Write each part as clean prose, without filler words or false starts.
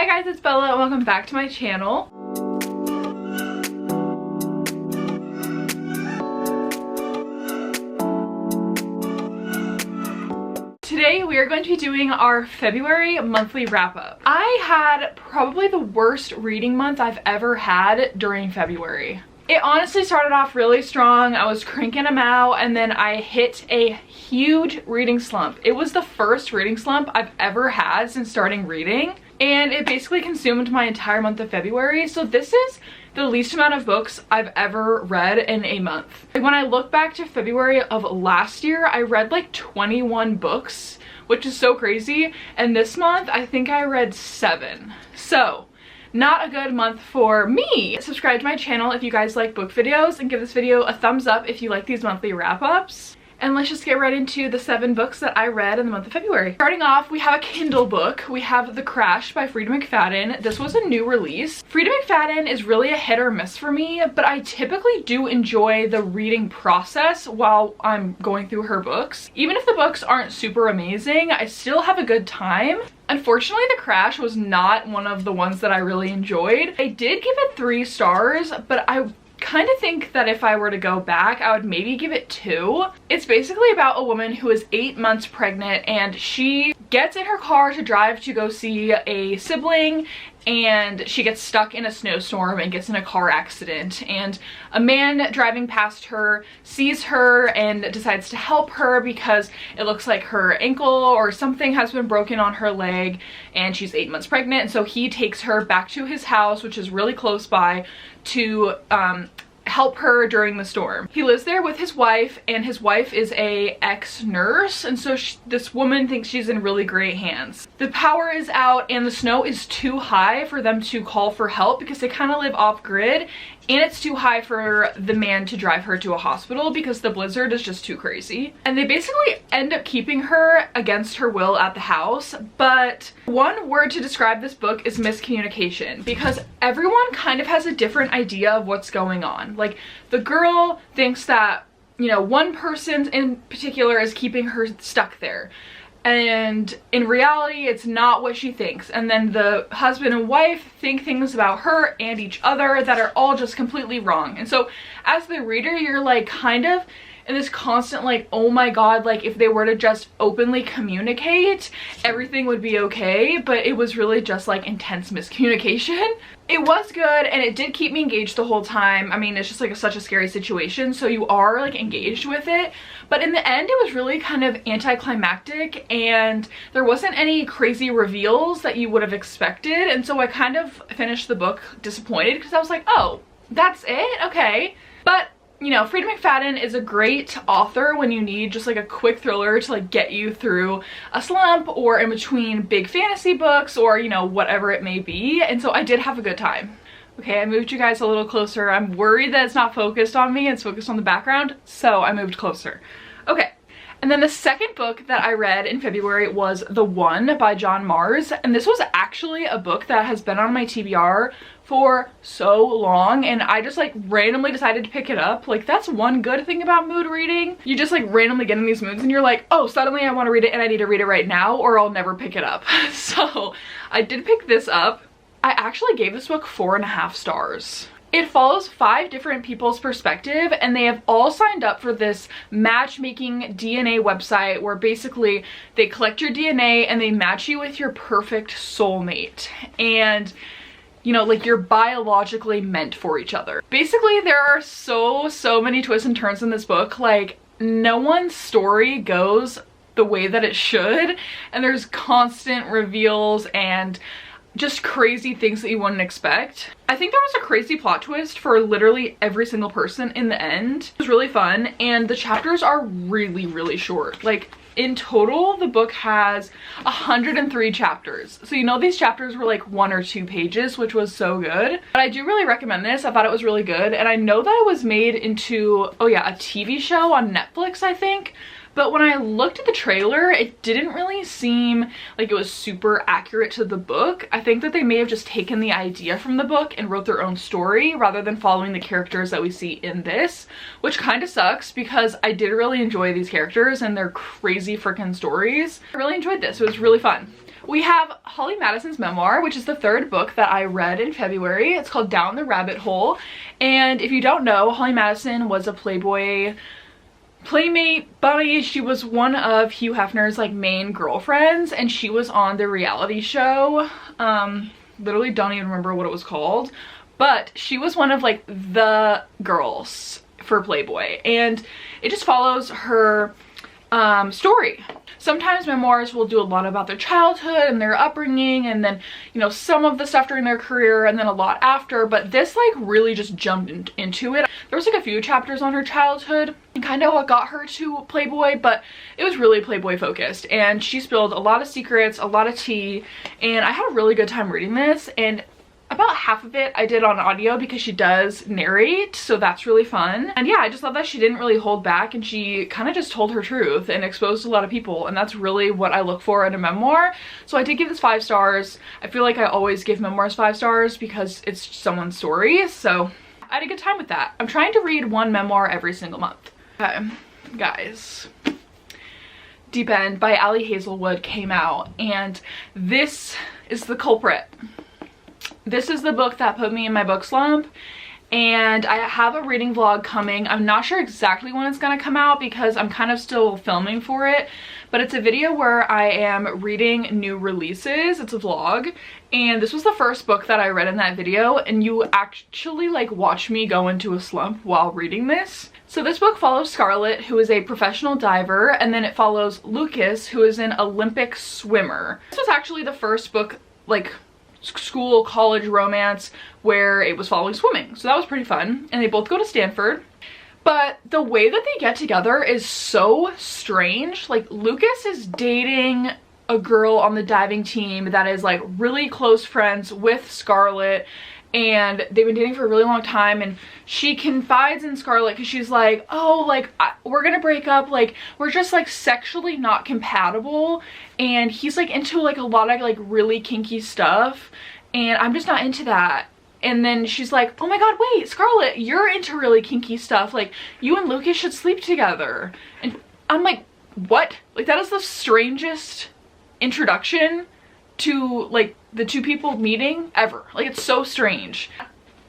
Hi guys, it's Bella and welcome back to my channel. Today we are going to be doing our February monthly wrap-up. I had probably the worst reading month I've ever had during February. It honestly started off really strong. I was cranking them out and then I hit a huge reading slump. It was the first reading slump I've ever had since starting reading, and it basically consumed my entire month of February. So this is the least amount of books I've ever read in a month. When I look back to February of last year, I read like 21 books, which is so crazy. And this month, I think I read 7. So not a good month for me. Subscribe to my channel if you guys like book videos and give this video a thumbs up if you like these monthly wrap-ups. And let's just get right into the 7 books that I read in the month of February. Starting off, we have a Kindle book. We have The Crash by Freida McFadden. This was a new release. Freida McFadden is really a hit or miss for me, but I typically do enjoy the reading process while I'm going through her books. Even if the books aren't super amazing, I still have a good time. Unfortunately, The Crash was not one of the ones that I really enjoyed. I did give it 3 stars, but I kind of think that if I were to go back, I would maybe give it 2. It's basically about a woman who is 8 months pregnant and she gets in her car to drive to go see a sibling, and she gets stuck in a snowstorm and gets in a car accident, and a man driving past her sees her and decides to help her because it looks like her ankle or something has been broken on her leg and she's 8 months pregnant. And so he takes her back to his house, which is really close by, to help her during the storm. He lives there with his wife, and his wife is a ex-nurse, and so this woman thinks she's in really great hands. The power is out and the snow is too high for them to call for help because they kind of live off-grid, and it's too high for the man to drive her to a hospital because the blizzard is just too crazy. And they basically end up keeping her against her will at the house. But one word to describe this book is miscommunication, because everyone kind of has a different idea of what's going on. Like, the girl thinks that, you know, one person in particular is keeping her stuck there, and in reality it's not what she thinks. And then the husband and wife think things about her and each other that are all just completely wrong. And so as the reader, you're like kind of in this constant like, oh my god, like if they were to just openly communicate, everything would be okay. But it was really just like intense miscommunication. It was good and it did keep me engaged the whole time. I mean, it's just like such a scary situation, so you are like engaged with it. But in the end, it was really kind of anticlimactic and there wasn't any crazy reveals that you would have expected. And so I kind of finished the book disappointed because I was like, oh, that's it? Okay. But you know, Freida McFadden is a great author when you need just like a quick thriller to like get you through a slump or in between big fantasy books or, you know, whatever it may be. And so I did have a good time. Okay, I moved you guys a little closer. I'm worried that it's not focused on me, it's focused on the background, so I moved closer. Okay. And then the second book that I read in February was The One by John Mars. And this was actually a book that has been on my TBR for so long, and I just like randomly decided to pick it up. Like, that's one good thing about mood reading. You just like randomly get in these moods and you're like, oh, suddenly I want to read it and I need to read it right now or I'll never pick it up. So I did pick this up. I actually gave this book 4.5 stars. It follows 5 different people's perspective, and they have all signed up for this matchmaking DNA website where basically they collect your DNA and they match you with your perfect soulmate. And you know, like you're biologically meant for each other. Basically, there are so many twists and turns in this book. Like, no one's story goes the way that it should, and there's constant reveals and just crazy things that you wouldn't expect. I think there was a crazy plot twist for literally every single person in the end. It was really fun, and the chapters are really short. Like, in total, the book has 103 chapters. So you know, these chapters were like 1 or 2 pages, which was so good. But I do really recommend this. I thought it was really good. And I know that it was made into, oh yeah, a TV show on Netflix, I think. But when I looked at the trailer, it didn't really seem like it was super accurate to the book. I think that they may have just taken the idea from the book and wrote their own story rather than following the characters that we see in this, which kind of sucks because I did really enjoy these characters and their crazy freaking stories. I really enjoyed this. It was really fun. We have Holly Madison's memoir, which is the third book that I read in February. It's called Down the Rabbit Hole. And if you don't know, Holly Madison was a Playboy playmate bunny. She was one of Hugh Hefner's like main girlfriends, and she was on the reality show. Literally don't even remember what it was called, but she was one of like the girls for Playboy, and it just follows her story. Sometimes memoirs will do a lot about their childhood and their upbringing, and then, you know, some of the stuff during their career, and then a lot after, but this like really just jumped into it. There was like a few chapters on her childhood and kind of what got her to Playboy, but it was really Playboy focused, and she spilled a lot of secrets, a lot of tea, and I had a really good time reading this. And about half of it I did on audio because she does narrate, so that's really fun. And yeah, I just love that she didn't really hold back, and she kind of just told her truth and exposed a lot of people, and that's really what I look for in a memoir. So I did give this 5 stars. I feel like I always give memoirs 5 stars because it's someone's story, so I had a good time with that. I'm trying to read one memoir every single month. Okay, guys. Deep End by Ali Hazelwood came out, and this is the culprit. This is the book that put me in my book slump, and I have a reading vlog coming. I'm not sure exactly when it's gonna come out because I'm kind of still filming for it, but it's a video where I am reading new releases. It's a vlog, and this was the first book that I read in that video, and you actually like watch me go into a slump while reading this. So this book follows Scarlett, who is a professional diver, and then it follows Lucas, who is an Olympic swimmer. This was actually the first book, like school college romance, where it was following swimming, so that was pretty fun. And they both go to Stanford, but the way that they get together is so strange. Like, Lucas is dating a girl on the diving team that is like really close friends with Scarlett, and they've been dating for a really long time, and she confides in Scarlett because she's like, oh, like we're gonna break up, like we're just like sexually not compatible, and he's like into like a lot of like really kinky stuff, and I'm just not into that. And then she's like, oh my god, wait, Scarlett, you're into really kinky stuff, like you and Lucas should sleep together. And I'm like, what? Like, that is the strangest introduction to like the two people meeting ever. Like, it's so strange.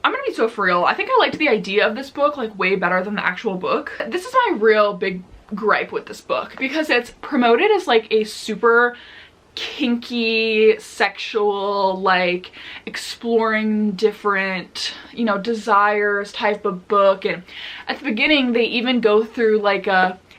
I'm gonna be so for real. I think I liked the idea of this book like way better than the actual book. This is my real big gripe with this book, because it's promoted as like a super kinky, sexual, like exploring different, you know, desires type of book. And at the beginning they even go through like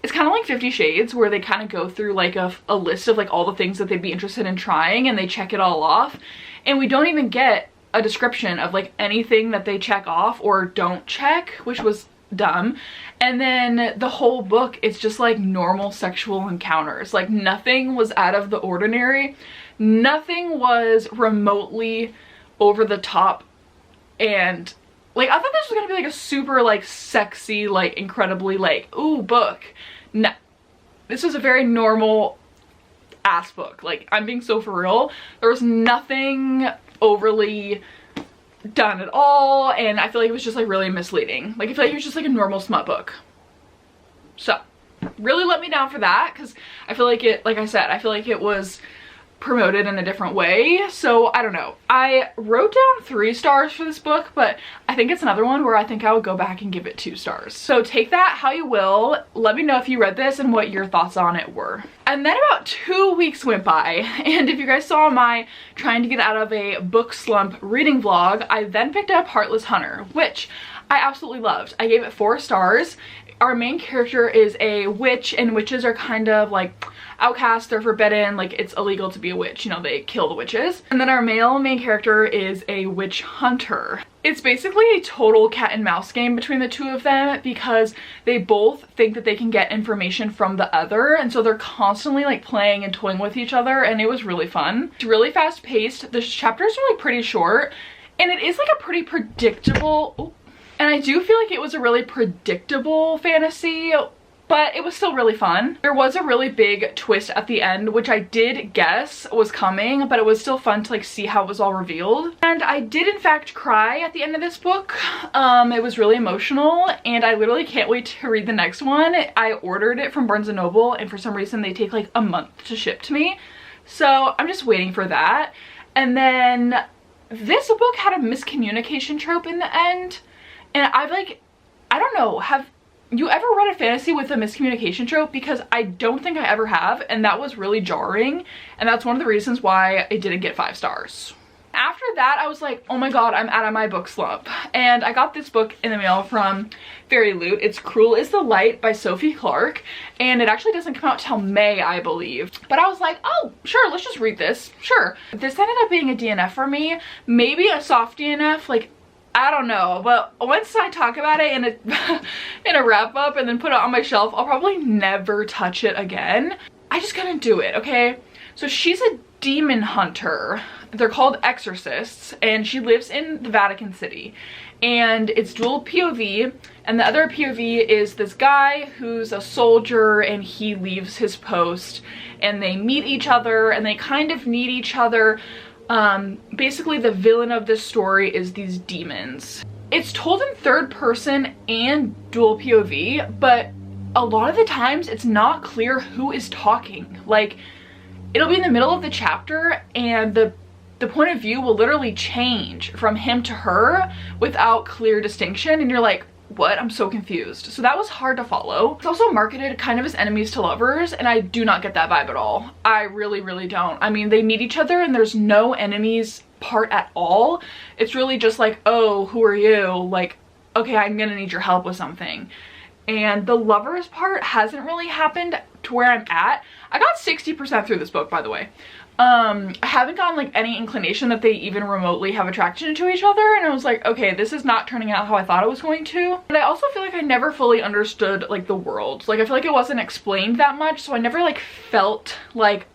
it's kind of like 50 Shades, where they kind of go through like a list of like all the things that they'd be interested in trying, and they check it all off, and we don't even get a description of like anything that they check off or don't check, which was dumb. And then the whole book, it's just like normal sexual encounters. Like, nothing was out of the ordinary, nothing was remotely over the top, and like, I thought this was gonna be like a super like sexy, like incredibly like ooh book. No, this was a very normal ass book. Like, I'm being so for real. There was nothing overly done at all, and I feel like it was just like really misleading. Like, I feel like it was just like a normal smut book. So really let me down for that, because I feel like it, like I said, I feel like it was promoted in a different way. So I don't know. I wrote down 3 stars for this book, but I think it's another one where I think I would go back and give it 2 stars. So take that how you will. Let me know if you read this and what your thoughts on it were. And then about 2 weeks went by, and if you guys saw my trying to get out of a book slump reading vlog, I then picked up Heartless Hunter, which I absolutely loved. I gave it 4 stars. Our main character is a witch, and witches are kind of like outcast, they're forbidden, like it's illegal to be a witch, you know, they kill the witches. And then our male main character is a witch hunter. It's basically a total cat and mouse game between the two of them, because they both think that they can get information from the other, and so they're constantly like playing and toying with each other, and it was really fun. It's really fast paced. The chapters are like pretty short, and it is like a pretty predictable, and I do feel like it was a really predictable fantasy, but it was still really fun. There was a really big twist at the end, which I did guess was coming, but it was still fun to like see how it was all revealed. And I did in fact cry at the end of this book. It was really emotional, and I literally can't wait to read the next one. I ordered it from Barnes & Noble, and for some reason they take like a month to ship to me. So I'm just waiting for that. And then this book had a miscommunication trope in the end. And I've like, I don't know, have you ever read a fantasy with a miscommunication trope? Because I don't think I ever have, and that was really jarring. And that's one of the reasons why it didn't get 5 stars. After that, I was like, oh my god, I'm out of my book slump. And I got this book in the mail from Fairy Loot. It's Cruel is the Light by Sophie Clark. And it actually doesn't come out till May, I believe. But I was like, oh, sure, let's just read this. Sure. This ended up being a DNF for me. Maybe a soft DNF, like, I don't know. But once I talk about it in a, in a wrap up and then put it on my shelf, I'll probably never touch it again. I just couldn't do it, okay? So she's a demon hunter. They're called exorcists, and she lives in the Vatican City, and it's dual POV, and the other POV is this guy who's a soldier and he leaves his post, and they meet each other and they kind of need each other. Basically the villain of this story is these demons. It's told in third person and dual POV, but a lot of the times it's not clear who is talking. Like, it'll be in the middle of the chapter and the point of view will literally change from him to her without clear distinction, and you're like, what? I'm so confused. So that was hard to follow. It's also marketed kind of as enemies to lovers, and I do not get that vibe at all. I really, really don't. I mean, they meet each other and there's no enemies part at all. It's really just like, oh, who are you? Like, okay, I'm gonna need your help with something. And the lovers part hasn't really happened to where I'm at. I got 60% through this book, by the way. I haven't gotten like any inclination that they even remotely have attraction to each other, and I was like, okay, this is not turning out how I thought it was going to. And I also feel like I never fully understood like the world. Like, I feel like it wasn't explained that much, so I never like felt like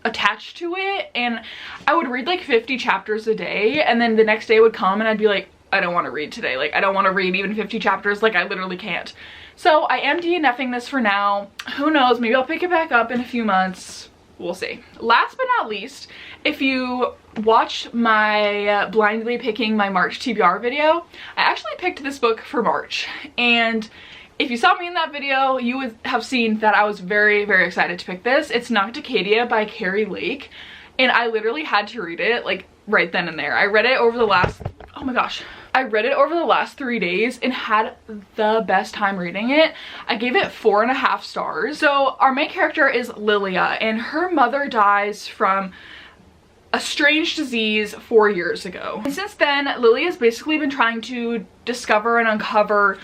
attached to it. And I would read like 50 chapters a day, and then the next day would come and I'd be like, I don't want to read today. Like, I don't want to read even 50 chapters. Like, I literally can't. So I am DNFing this for now. Who knows, maybe I'll pick it back up in a few months. We'll see. Last but not least, if you watched my blindly picking my March TBR video, I actually picked this book for March. And if you saw me in that video, you would have seen that I was very, very excited to pick this. It's Nocticadia by Carrie Lake. And I literally had to read it like right then and there. I read it over the last, oh my gosh. I read it over the last 3 days and had the best time reading it. I gave it 4.5 stars. So our main character is Lilia, and her mother dies from a strange disease 4 years ago. And since then, Lilia has basically been trying to discover and uncover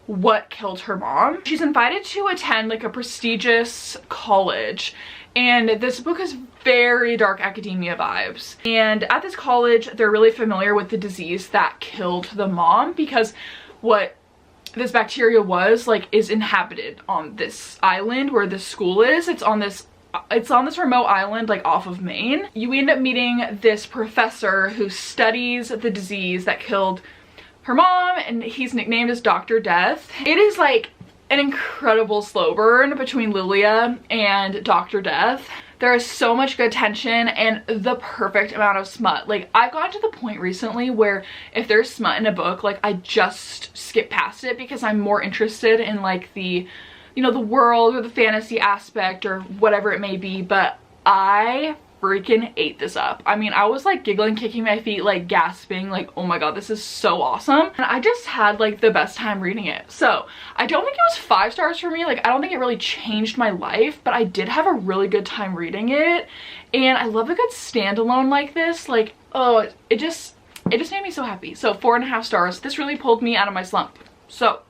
what killed her mom. She's invited to attend like a prestigious college, and this book has very dark academia vibes. And at this college, they're really familiar with the disease that killed the mom, because what this bacteria was like is inhabited on this island where this school is. It's on this remote island like off of Maine. You end up meeting this professor who studies the disease that killed her mom, and he's nicknamed as Dr. Death. It is like an incredible slow burn between Lilia and Dr. Death. There is so much good tension and the perfect amount of smut. Like, I've gotten to the point recently where if there's smut in a book, like, I just skip past it because I'm more interested in like the, you know, the world or the fantasy aspect or whatever it may be. But I freaking ate this up. I mean, I was like giggling, kicking my feet, like gasping, like, oh my god, this is so awesome. And I just had like the best time reading it. So I don't think it was 5 stars for me. Like, I don't think it really changed my life, but I did have a really good time reading it. And I love a good standalone like this. Like, oh, it just made me so happy. So 4.5 stars. This really pulled me out of my slump. So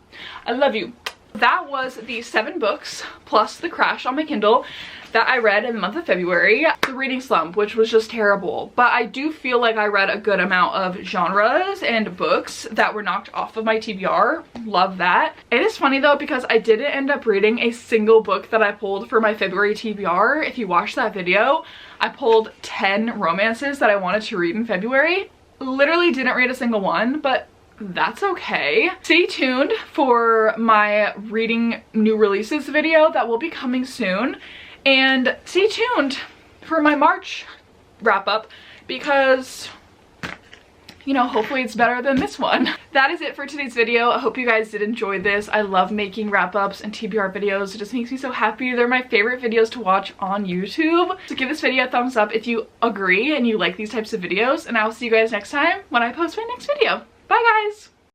I love you. That was the 7 books plus the crash on my Kindle that I read in the month of February. The reading slump, which was just terrible, but I do feel like I read a good amount of genres and books that were knocked off of my TBR. Love that. It is funny though, because I didn't end up reading a single book that I pulled for my February TBR. If you watched that video, I pulled 10 romances that I wanted to read in February. Literally didn't read a single one, but that's okay. Stay tuned for my reading new releases video that will be coming soon, and stay tuned for my March wrap up, because you know, hopefully it's better than this one. That is it for today's video. I hope you guys did enjoy this. I love making wrap-ups and TBR videos. It just makes me so happy. They're my favorite videos to watch on YouTube. So give this video a thumbs up if you agree and you like these types of videos, and I will see you guys next time when I post my next video. Bye guys!